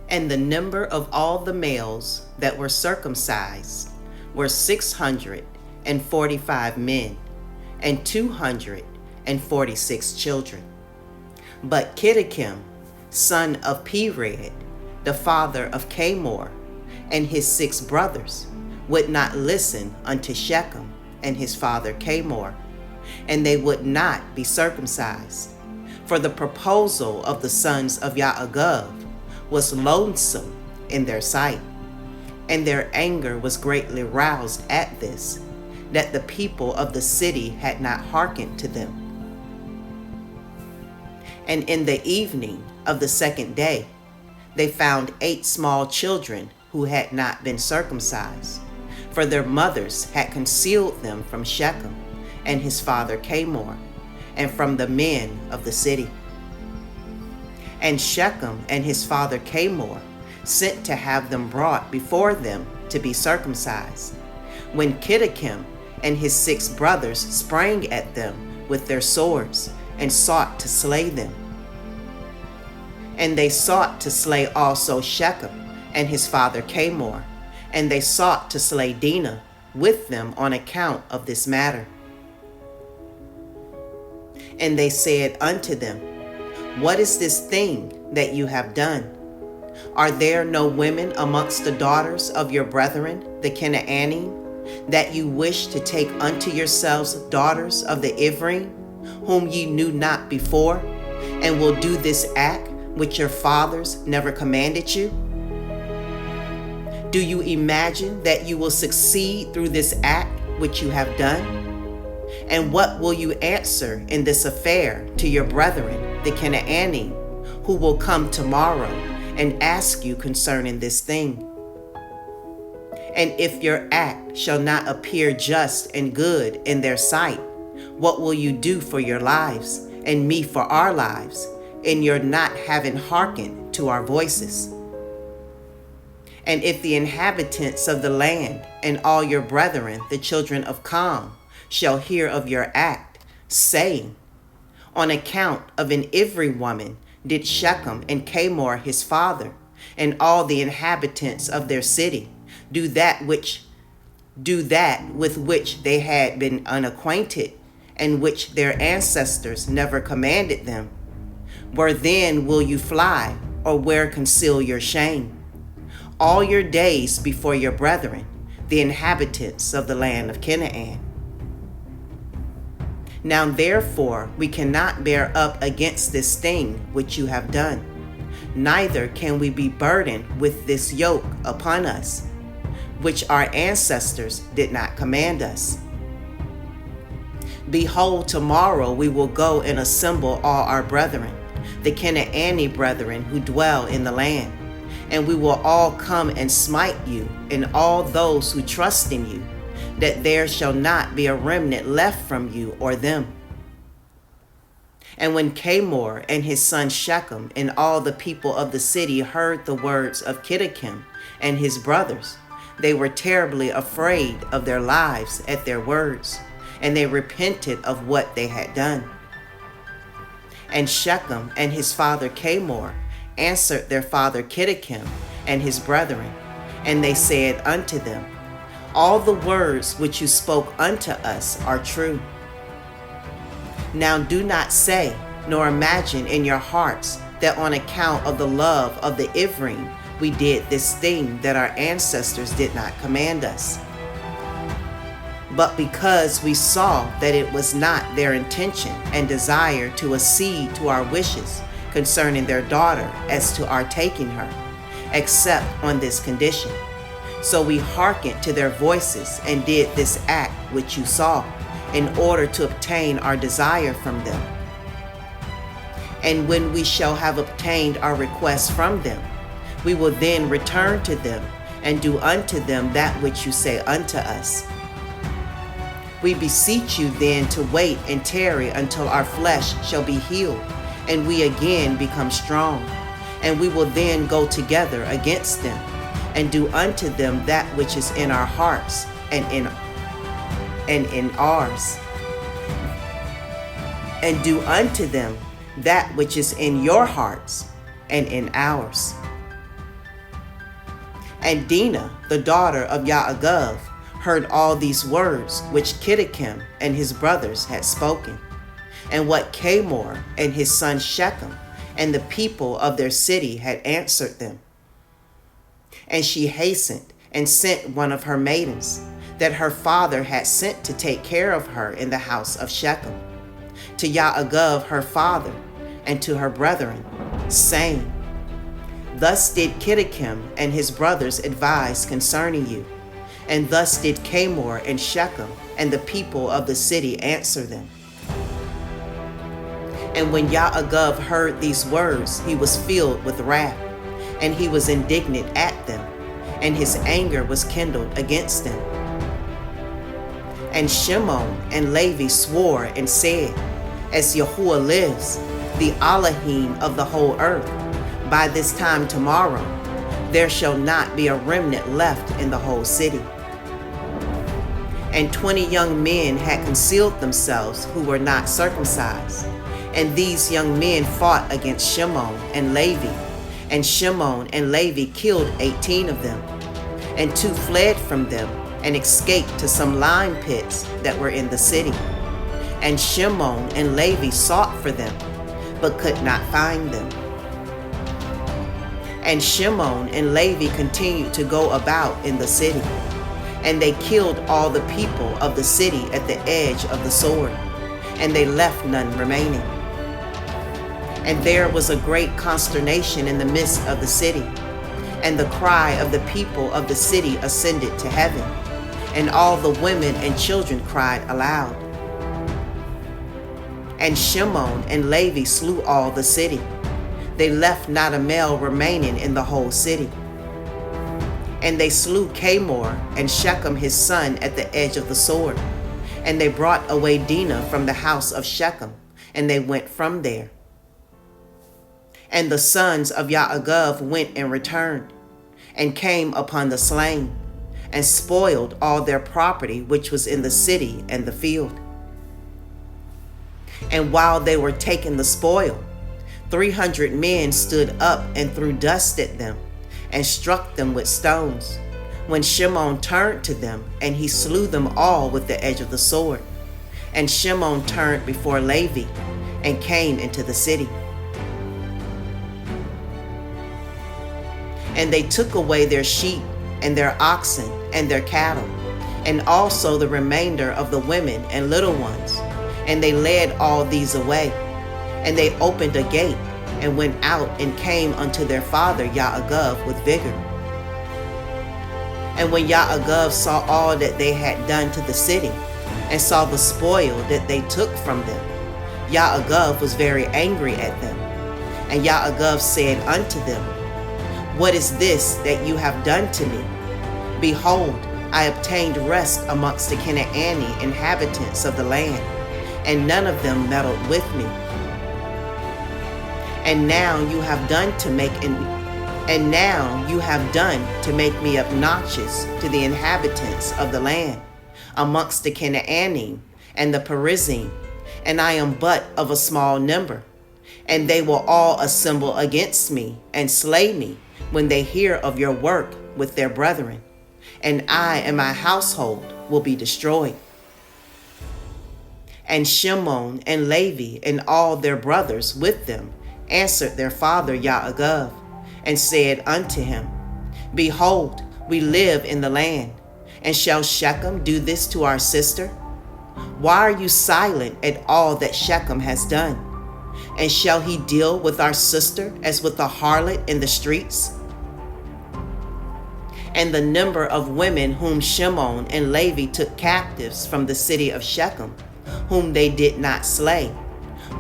And the number of all the males that were circumcised were 645 men, and 246 children. But Kittikim, son of Pered, the father of Camor, and his 6 brothers, would not listen unto Shechem and his father Camor, and they would not be circumcised. For the proposal of the sons of Yaagov was loathsome in their sight, and their anger was greatly roused at this, that the people of the city had not hearkened to them. And in the evening of the 2nd day, they found 8 small children who had not been circumcised, for their mothers had concealed them from Shechem and his father Camor, and from the men of the city. And Shechem and his father Camor sent to have them brought before them to be circumcised, when Kittikim and his 6 brothers sprang at them with their swords and sought to slay them. And they sought to slay also Shechem and his father Camor, and they sought to slay Dinah with them on account of this matter. And they said unto them, What is this thing that you have done? Are there no women amongst the daughters of your brethren, the Canaanim, that you wish to take unto yourselves daughters of the Ephraim, whom ye knew not before, and will do this act which your fathers never commanded you? Do you imagine that you will succeed through this act which you have done? And what will you answer in this affair to your brethren, the Canaanim, who will come tomorrow and ask you concerning this thing? And if your act shall not appear just and good in their sight, what will you do for your lives, and me for our lives, in your not having hearkened to our voices? And if the inhabitants of the land and all your brethren, the children of Cam, shall hear of your act, saying, On account of an Ivri woman did Shechem and Camor his father, and all the inhabitants of their city, do that with which they had been unacquainted, and which their ancestors never commanded them, where then will you fly, or where conceal your shame? All your days before your brethren, the inhabitants of the land of Canaan. Now therefore we cannot bear up against this thing which you have done, neither can we be burdened with this yoke upon us, which our ancestors did not command us. Behold, tomorrow we will go and assemble all our brethren, the Canaanite brethren who dwell in the land, and we will all come and smite you and all those who trust in you, that there shall not be a remnant left from you or them. And when Camor and his son Shechem and all the people of the city heard the words of Kittikim and his brothers, they were terribly afraid of their lives at their words, and they repented of what they had done. And Shechem and his father Camor answered their father Kittikim and his brethren, and they said unto them, All the words which you spoke unto us are true. Now do not say, nor imagine in your hearts, that on account of the love of the Ephraim we did this thing that our ancestors did not command us. But because we saw that it was not their intention and desire to accede to our wishes concerning their daughter as to our taking her, except on this condition, so we hearkened to their voices and did this act which you saw, in order to obtain our desire from them. And when we shall have obtained our request from them, we will then return to them and do unto them that which you say unto us. We beseech you then to wait and tarry until our flesh shall be healed, and we again become strong, and we will then go together against them, and do unto them that which is in our hearts and in ours, and do unto them that which is in your hearts and in ours. And Dinah, the daughter of Yaagov, heard all these words which Kittikim and his brothers had spoken, and what Camor and his son Shechem and the people of their city had answered them. And she hastened and sent one of her maidens, that her father had sent to take care of her in the house of Shechem, to Yaagov her father, and to her brethren, saying, Thus did Kittikim and his brothers advise concerning you, and thus did Camor and Shechem and the people of the city answer them. And when Yaagov heard these words, he was filled with wrath, and he was indignant at them, and his anger was kindled against them. And Shimon and Levi swore and said, As Yahuwah lives, the Elohim of the whole earth, by this time tomorrow, there shall not be a remnant left in the whole city. And 20 young men had concealed themselves who were not circumcised. And these young men fought against Shimon and Levi. And Shimon and Levi killed 18 of them. And 2 fled from them and escaped to some lime pits that were in the city. And Shimon and Levi sought for them, but could not find them. And Shimon and Levi continued to go about in the city. And they killed all the people of the city at the edge of the sword, and they left none remaining. And there was a great consternation in the midst of the city, and the cry of the people of the city ascended to heaven, and all the women and children cried aloud. And Shimon and Levi slew all the city. They left not a male remaining in the whole city. And they slew Camor and Shechem his son at the edge of the sword. And they brought away Dinah from the house of Shechem, and they went from there. And the sons of Yaagov went and returned, and came upon the slain, and spoiled all their property which was in the city and the field. And while they were taking the spoil, 300 men stood up and threw dust at them, and struck them with stones, when Shimon turned to them, and he slew them all with the edge of the sword. And Shimon turned before Levi, and came into the city. And they took away their sheep, and their oxen, and their cattle, and also the remainder of the women and little ones. And they led all these away. And they opened a gate, and went out and came unto their father Yaagov with vigor. And when Yaagov saw all that they had done to the city, and saw the spoil that they took from them, Yaagov was very angry at them. And Yaagov said unto them, What is this that you have done to me? Behold, I obtained rest amongst the Canaanite inhabitants of the land, and none of them meddled with me. And now you have done to make me obnoxious to the inhabitants of the land, amongst the Canaanim and the Perizim, and I am but of a small number. And they will all assemble against me and slay me when they hear of your work with their brethren, and I and my household will be destroyed. And Shimon and Levi and all their brothers with them answered their father Yaagov, and said unto him, Behold, we live in the land, and shall Shechem do this to our sister? Why are you silent at all that Shechem has done? And shall he deal with our sister as with a harlot in the streets? And the number of women whom Shimon and Levi took captives from the city of Shechem, whom they did not slay,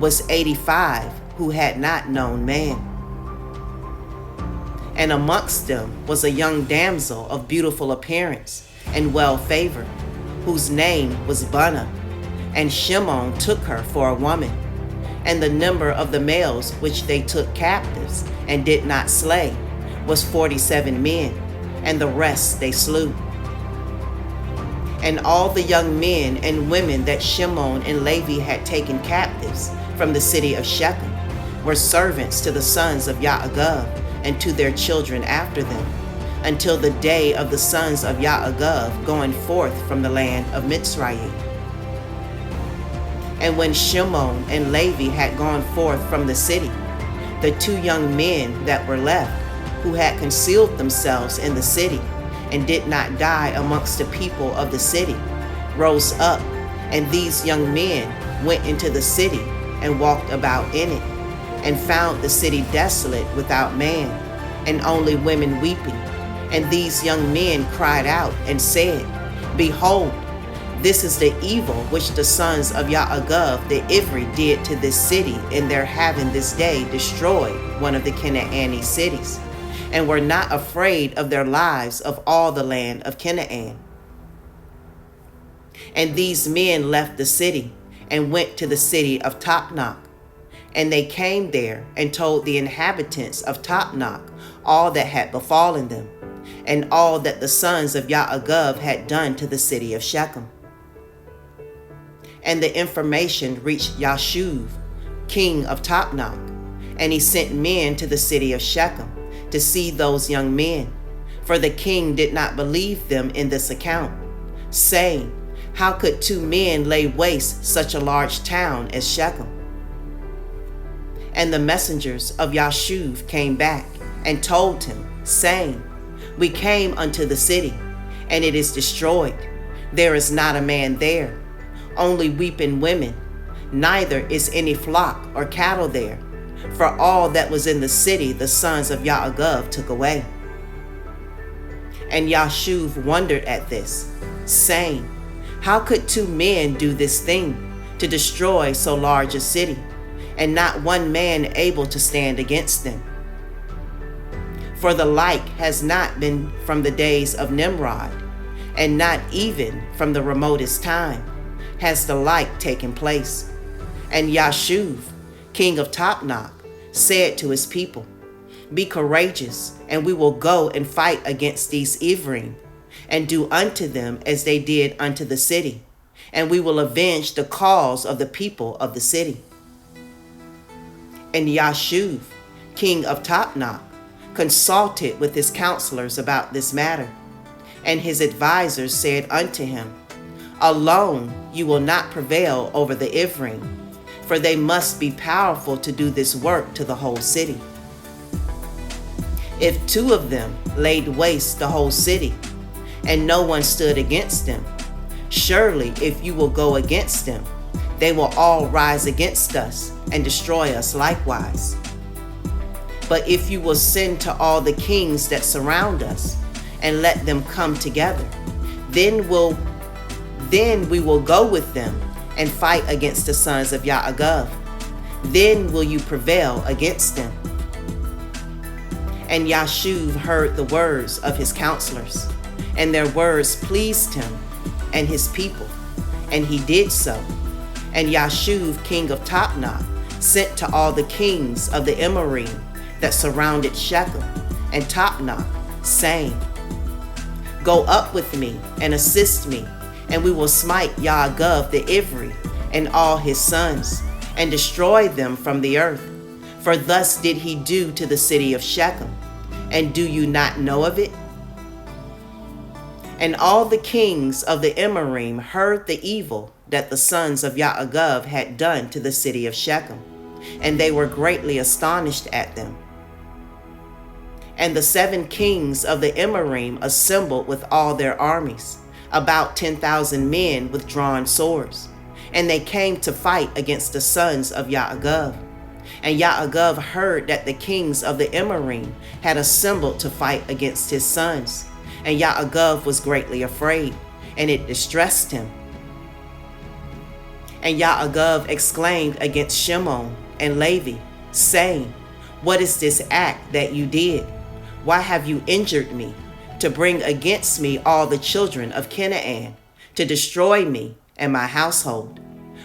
was 85, who had not known man. And amongst them was a young damsel of beautiful appearance and well favored, whose name was Bunna, and Shimon took her for a woman. And the number of the males which they took captives and did not slay was 47 men, and the rest they slew. And all the young men and women that Shimon and Levi had taken captives from the city of Shechem were servants to the sons of Yaagov and to their children after them, until the day of the sons of Yaagov going forth from the land of Mitzrayim. And when Shimon and Levi had gone forth from the city, the two young men that were left, who had concealed themselves in the city and did not die amongst the people of the city, rose up, and these young men went into the city and walked about in it, and found the city desolate without man, and only women weeping. And these young men cried out and said, Behold, this is the evil which the sons of Yaagov the Ivri did to this city in their having this day destroyed one of the Canaanite cities, and were not afraid of their lives of all the land of Canaan. And these men left the city and went to the city of Tapnach. And they came there and told the inhabitants of Tapnach all that had befallen them, and all that the sons of Yaagov had done to the city of Shechem. And the information reached Yashuv, king of Tapnach, and he sent men to the city of Shechem to see those young men, for the king did not believe them in this account, saying, How could two men lay waste such a large town as Shechem? And the messengers of Yashuv came back and told him, saying, We came unto the city, and it is destroyed. There is not a man there, only weeping women, neither is any flock or cattle there, for all that was in the city the sons of Yaagov took away. And Yashuv wondered at this, saying, How could two men do this thing, to destroy so large a city, and not one man able to stand against them? For the like has not been from the days of Nimrod, and not even from the remotest time has the like taken place. And Yashuv, king of Tapnach, said to his people, Be courageous, and we will go and fight against these Ivrim, and do unto them as they did unto the city, and we will avenge the cause of the people of the city. And Yashuv, king of Tapnach, consulted with his counselors about this matter, and his advisers said unto him, Alone you will not prevail over the Ivrim, for they must be powerful to do this work to the whole city. If two of them laid waste the whole city, and no one stood against them, surely if you will go against them, they will all rise against us and destroy us likewise. But if you will send to all the kings that surround us, and let them come together, then we will go with them and fight against the sons of Yaagov. Then will you prevail against them. And Yashuv heard the words of his counselors, and their words pleased him and his people, and he did so. And Yashuv, king of Tapnach, sent to all the kings of the Emorym that surrounded Shechem and Tapnach, saying, Go up with me and assist me, and we will smite Yaagov the Ivri and all his sons, and destroy them from the earth. For thus did he do to the city of Shechem, and do you not know of it? And all the kings of the Emorym heard the evil that the sons of Yaagov had done to the city of Shechem, and they were greatly astonished at them. And the 7 kings of the Emorym assembled with all their armies, about 10,000 men with drawn swords, and they came to fight against the sons of Yaagov. And Yaagov heard that the kings of the Emorym had assembled to fight against his sons, and Yaagov was greatly afraid, and it distressed him. And Yaagov exclaimed against Shimon and Levi, saying, What is this act that you did? Why have you injured me, to bring against me all the children of Canaan, to destroy me and my household?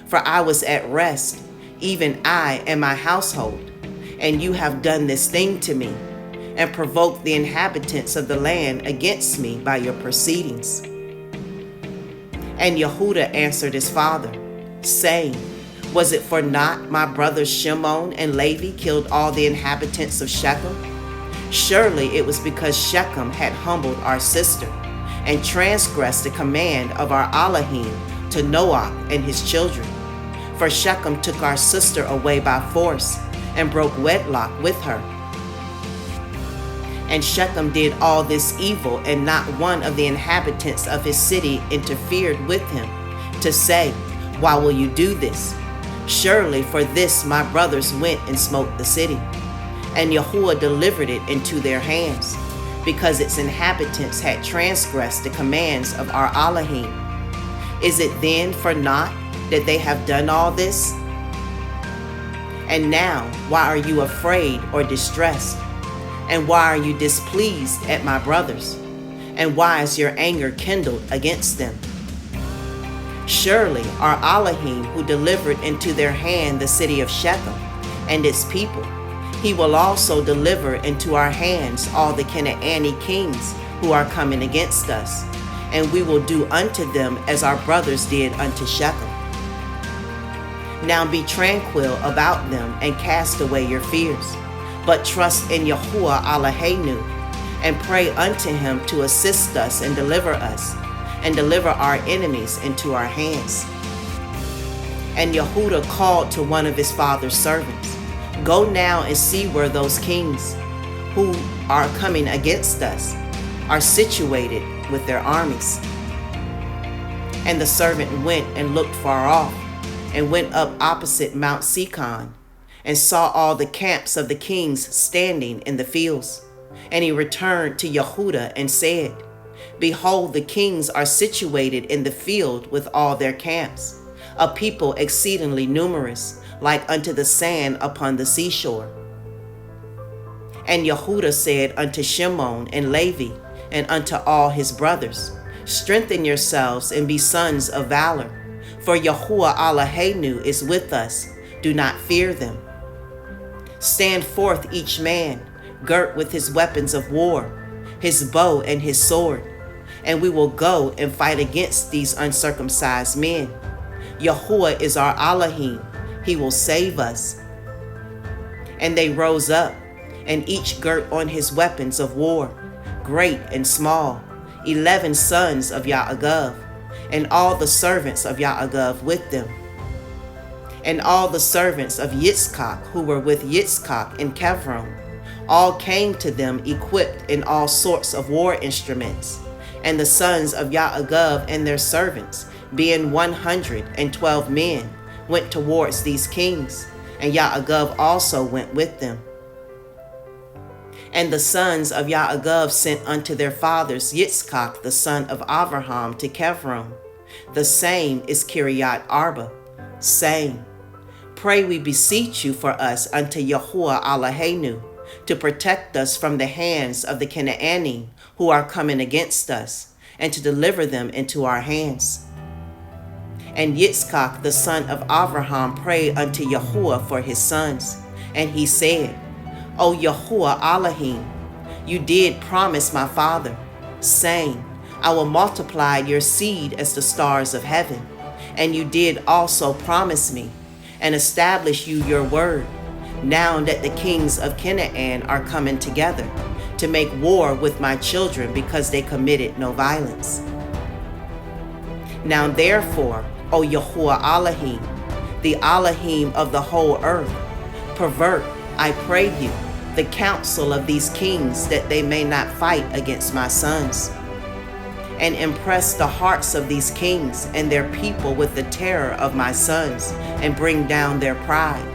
For I was at rest, even I and my household, and you have done this thing to me, and provoked the inhabitants of the land against me by your proceedings. And Yehuda answered his father, saying, Was it for naught my brothers Shimon and Levi killed all the inhabitants of Shechem? Surely it was because Shechem had humbled our sister and transgressed the command of our Elohim to Noach and his children. For Shechem took our sister away by force and broke wedlock with her. And Shechem did all this evil, and not one of the inhabitants of his city interfered with him to say, "Why will you do this?" Surely for this my brothers went and smote the city, and Yahuwah delivered it into their hands, because its inhabitants had transgressed the commands of our Elohim. Is it then for naught that they have done all this? And now, why are you afraid or distressed? And why are you displeased at my brothers? And why is your anger kindled against them? Surely our Elohim, who delivered into their hand the city of Shechem and its people, he will also deliver into our hands all the Canaanite kings who are coming against us, and we will do unto them as our brothers did unto Shechem. Now be tranquil about them and cast away your fears, but trust in Yahuwah Eloheinu, and pray unto him to assist us and deliver our enemies into our hands. And Yehudah called to one of his father's servants, "Go now and see where those kings who are coming against us are situated with their armies." And the servant went and looked far off, and went up opposite Mount Sikon, and saw all the camps of the kings standing in the fields. And he returned to Yehudah and said, "Behold, the kings are situated in the field with all their camps, a people exceedingly numerous, like unto the sand upon the seashore." And Yehudah said unto Shimon and Levi and unto all his brothers, "Strengthen yourselves and be sons of valor, for Yahuwah Eloheinu is with us. Do not fear them. Stand forth each man, girt with his weapons of war, his bow and his sword, and we will go and fight against these uncircumcised men. Yahuwah is our Elohim. He will save us." And they rose up, and each girt on his weapons of war, great and small, 11 sons of Yaagov, and all the servants of Yaagov with them. And all the servants of Yitzchak who were with Yitzchak in Kevron, all came to them equipped in all sorts of war instruments. And the sons of Yaagov and their servants, being 112 men, went towards these kings, and Yaagov also went with them. And the sons of Yaagov sent unto their fathers Yitzchak the son of Avraham to Kevron. The same is Kiryat Arba, saying, "Pray, we beseech you, for us unto Yahuwah Eloheinu, to protect us from the hands of the Canaanite who are coming against us, and to deliver them into our hands." And Yitzchak the son of Avraham prayed unto Yahuwah for his sons, and he said, "O Yahuwah Elohim, you did promise my father, saying, I will multiply your seed as the stars of heaven. And you did also promise me, and establish you your word, now that the kings of Canaan are coming together to make war with my children, because they committed no violence. Now therefore, O Yahuwah Elohim, the Elohim of the whole earth, pervert, I pray you, the counsel of these kings, that they may not fight against my sons. And impress the hearts of these kings and their people with the terror of my sons, and bring down their pride,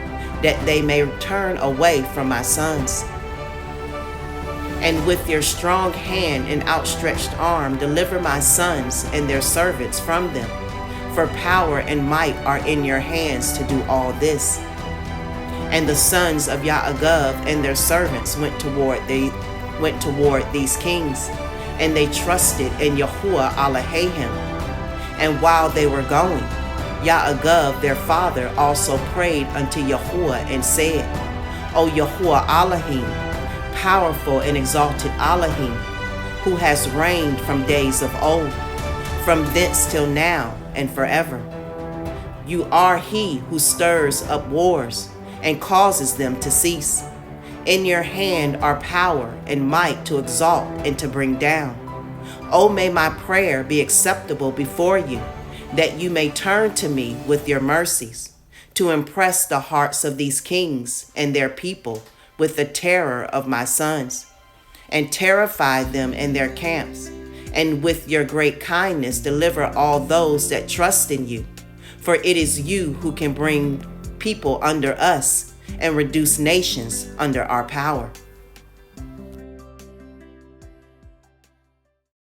that they may turn away from my sons. And with your strong hand and outstretched arm deliver my sons and their servants from them, for power and might are in your hands to do all this." And the sons of Yaagov and their servants went toward these kings, and they trusted in Yahuwah Elohim. And while they were going, Yaagov their father also prayed unto Yahuwah and said, "O Yahuwah Elohim, powerful and exalted Elohim, who has reigned from days of old, from thence till now and forever. You are he who stirs up wars and causes them to cease. In your hand are power and might to exalt and to bring down. Oh, may my prayer be acceptable before you, that you may turn to me with your mercies, to impress the hearts of these kings and their people with the terror of my sons, and terrify them in their camps, and with your great kindness deliver all those that trust in you. For it is you who can bring people under us and reduce nations under our power.